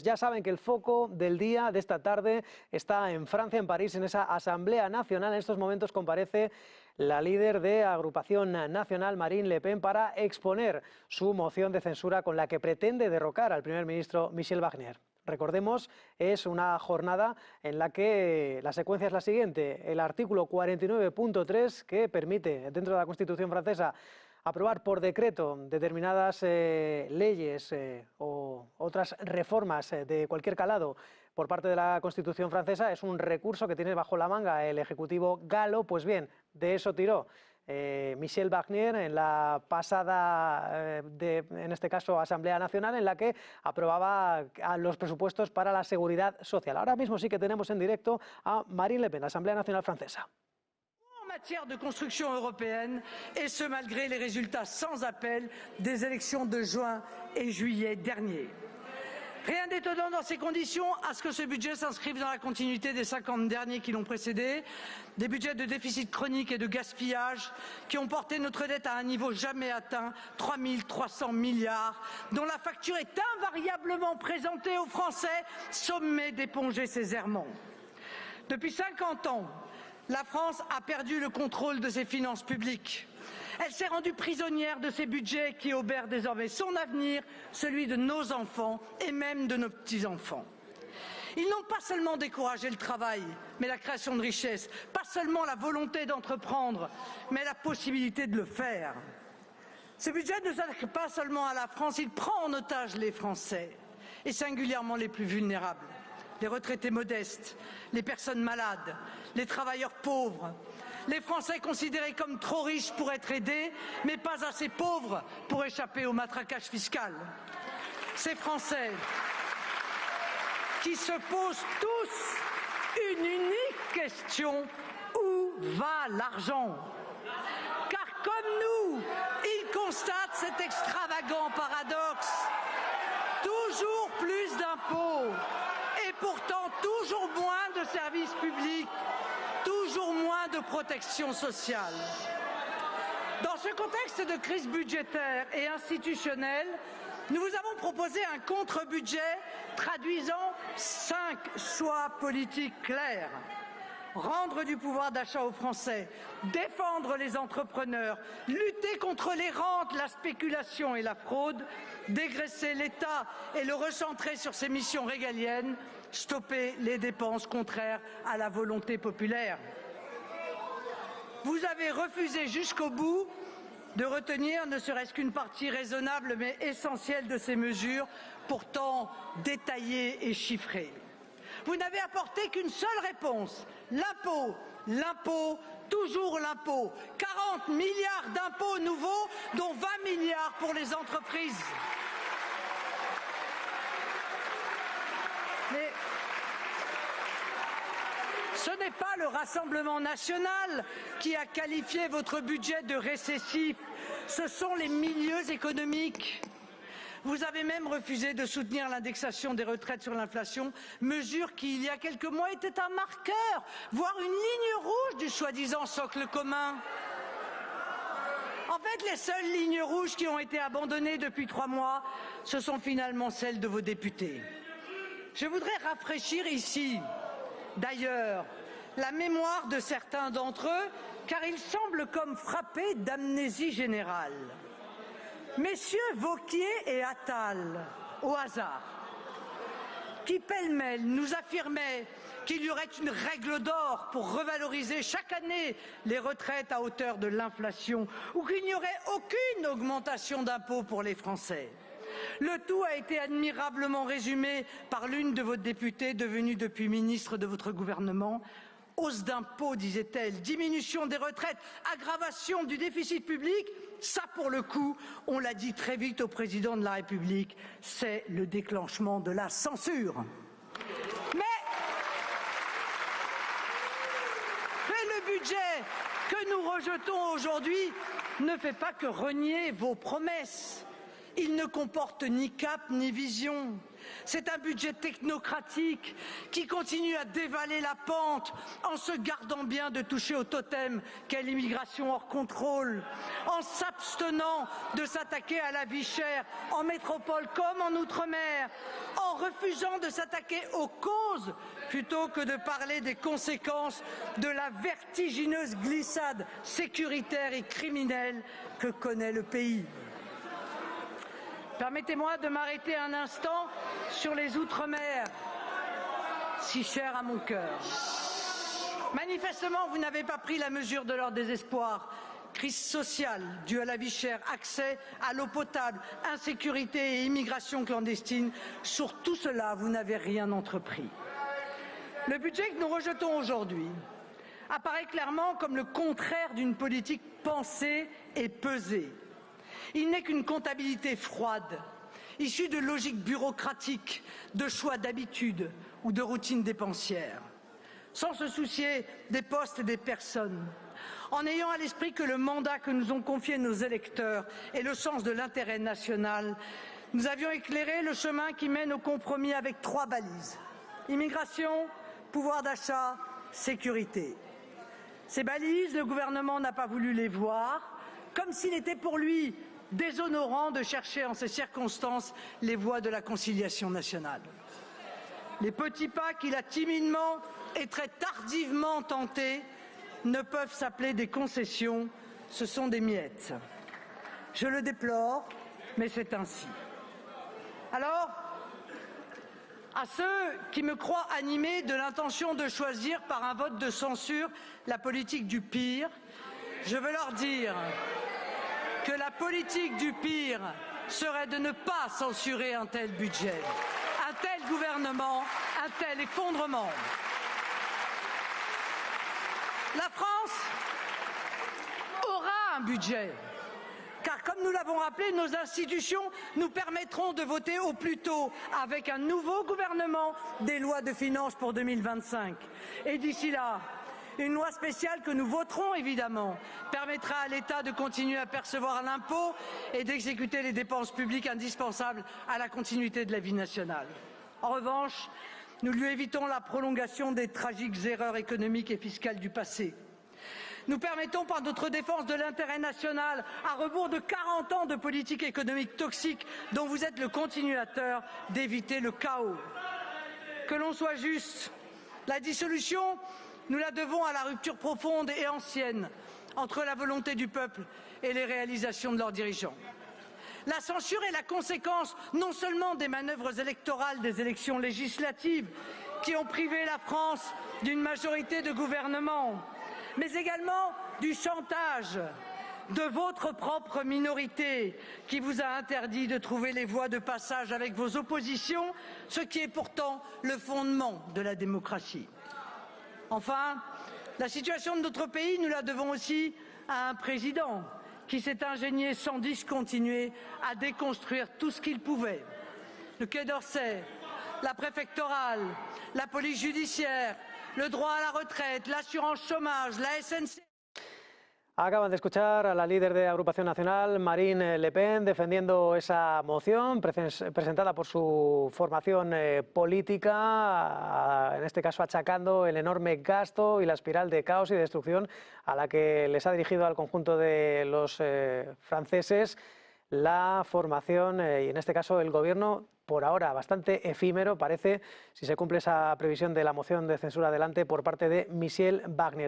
Ya saben que el foco del día de esta tarde está en Francia, en París, en esa Asamblea Nacional. En estos momentos comparece la líder de Agrupación Nacional, Marine Le Pen, para exponer su moción de censura con la que pretende derrocar al primer ministro Michel Barnier. Recordemos, es una jornada en la que la secuencia es la siguiente. El artículo 49.3, que permite, dentro de la Constitución francesa, aprobar por decreto determinadas leyes o otras reformas de cualquier calado por parte de la Constitución francesa, es un recurso que tiene bajo la manga el Ejecutivo galo. Pues bien, de eso tiró Michel Barnier en la pasada, en este caso, Asamblea Nacional, en la que aprobaba los presupuestos para la seguridad social. Ahora mismo sí que tenemos en directo a Marine Le Pen, la Asamblea Nacional francesa. En matière de construction européenne, et ce malgré les résultats sans appel des élections de juin et juillet derniers. Rien d'étonnant dans ces conditions à ce que ce budget s'inscrive dans la continuité des 50 derniers qui l'ont précédé, des budgets de déficit chronique et de gaspillage qui ont porté notre dette à un niveau jamais atteint, 3 300 milliards, dont la facture est invariablement présentée aux Français, sommés d'éponger ces errements. Depuis 50 ans, la France a perdu le contrôle de ses finances publiques. Elle s'est rendue prisonnière de ses budgets qui obèrent désormais son avenir, celui de nos enfants et même de nos petits-enfants. Ils n'ont pas seulement découragé le travail, mais la création de richesses, pas seulement la volonté d'entreprendre, mais la possibilité de le faire. Ce budget ne s'attaque pas seulement à la France, il prend en otage les Français, et singulièrement les plus vulnérables. Les retraités modestes, les personnes malades, les travailleurs pauvres, les Français considérés comme trop riches pour être aidés, mais pas assez pauvres pour échapper au matraquage fiscal. Ces Français qui se posent tous une unique question: où va l'argent? Car comme nous, ils constatent cet extravagant paradoxe. Toujours plus d'impôts et pourtant toujours moins de services publics, toujours moins de protection sociale. Dans ce contexte de crise budgétaire et institutionnelle, nous vous avons proposé un contre-budget traduisant 5 choix politiques clairs. Rendre du pouvoir d'achat aux Français, défendre les entrepreneurs, lutter contre les rentes, la spéculation et la fraude, dégraisser l'État et le recentrer sur ses missions régaliennes, stopper les dépenses contraires à la volonté populaire. Vous avez refusé jusqu'au bout de retenir ne serait-ce qu'une partie raisonnable mais essentielle de ces mesures, pourtant détaillées et chiffrées. Vous n'avez apporté qu'une seule réponse: l'impôt, l'impôt, toujours l'impôt. 40 milliards d'impôts nouveaux, dont 20 milliards pour les entreprises. Mais ce n'est pas le Rassemblement national qui a qualifié votre budget de récessif, ce sont les milieux économiques. Vous avez même refusé de soutenir l'indexation des retraites sur l'inflation, mesure qui, il y a quelques mois, était un marqueur, voire une ligne rouge du soi-disant socle commun. En fait, les seules lignes rouges qui ont été abandonnées depuis 3 mois, ce sont finalement celles de vos députés. Je voudrais rafraîchir ici, d'ailleurs, la mémoire de certains d'entre eux, car ils semblent comme frappés d'amnésie générale. Messieurs Wauquiez et Attal, au hasard, qui pêle-mêle nous affirmaient qu'il y aurait une règle d'or pour revaloriser chaque année les retraites à hauteur de l'inflation, ou qu'il n'y aurait aucune augmentation d'impôts pour les Français. Le tout a été admirablement résumé par l'une de vos députées devenue depuis ministre de votre gouvernement. Hausse d'impôts, disait-elle, diminution des retraites, aggravation du déficit public, ça pour le coup, on l'a dit très vite au président de la République, c'est le déclenchement de la censure. Mais le budget que nous rejetons aujourd'hui ne fait pas que renier vos promesses. Il ne comporte ni cap ni vision. C'est un budget technocratique qui continue à dévaler la pente en se gardant bien de toucher au totem qu'est l'immigration hors contrôle, en s'abstenant de s'attaquer à la vie chère en métropole comme en outre-mer, en refusant de s'attaquer aux causes plutôt que de parler des conséquences de la vertigineuse glissade sécuritaire et criminelle que connaît le pays. Permettez-moi de m'arrêter un instant sur les Outre-mer, si chers à mon cœur. Manifestement, vous n'avez pas pris la mesure de leur désespoir. Crise sociale due à la vie chère, accès à l'eau potable, insécurité et immigration clandestine. Sur tout cela, vous n'avez rien entrepris. Le budget que nous rejetons aujourd'hui apparaît clairement comme le contraire d'une politique pensée et pesée. Il n'est qu'une comptabilité froide, issue de logiques bureaucratiques, de choix d'habitude ou de routines dépensières, sans se soucier des postes et des personnes, en ayant à l'esprit que le mandat que nous ont confié nos électeurs est le sens de l'intérêt national. Nous avions éclairé le chemin qui mène au compromis avec 3 balises: immigration, pouvoir d'achat, sécurité. Ces balises, le gouvernement n'a pas voulu les voir, comme s'il était pour lui déshonorant de chercher en ces circonstances les voies de la conciliation nationale. Les petits pas qu'il a timidement et très tardivement tentés ne peuvent s'appeler des concessions, ce sont des miettes. Je le déplore, mais c'est ainsi. Alors, à ceux qui me croient animé de l'intention de choisir par un vote de censure la politique du pire, je veux leur dire que la politique du pire serait de ne pas censurer un tel budget, un tel gouvernement, un tel effondrement. La France aura un budget, car comme nous l'avons rappelé, nos institutions nous permettront de voter au plus tôt, avec un nouveau gouvernement, des lois de finances pour 2025. Et d'ici là, une loi spéciale que nous voterons évidemment permettra à l'État de continuer à percevoir l'impôt et d'exécuter les dépenses publiques indispensables à la continuité de la vie nationale. En revanche, nous lui évitons la prolongation des tragiques erreurs économiques et fiscales du passé. Nous permettons par notre défense de l'intérêt national, à rebours de 40 ans de politique économique toxique dont vous êtes le continuateur, d'éviter le chaos. Que l'on soit juste, la dissolution, nous la devons à la rupture profonde et ancienne entre la volonté du peuple et les réalisations de leurs dirigeants. La censure est la conséquence non seulement des manœuvres électorales des élections législatives qui ont privé la France d'une majorité de gouvernement, mais également du chantage de votre propre minorité qui vous a interdit de trouver les voies de passage avec vos oppositions, ce qui est pourtant le fondement de la démocratie. Enfin, la situation de notre pays, nous la devons aussi à un président qui s'est ingénié sans discontinuer à déconstruire tout ce qu'il pouvait. Le Quai d'Orsay, la préfectorale, la police judiciaire, le droit à la retraite, l'assurance chômage, la SNCF. Acaban de escuchar a la líder de Agrupación Nacional, Marine Le Pen, defendiendo esa moción presentada por su formación política, en este caso achacando el enorme gasto y la espiral de caos y destrucción a la que les ha dirigido al conjunto de los franceses la formación y en este caso el gobierno, por ahora bastante efímero, parece, si se cumple esa previsión de la moción de censura adelante por parte de Michel Barnier.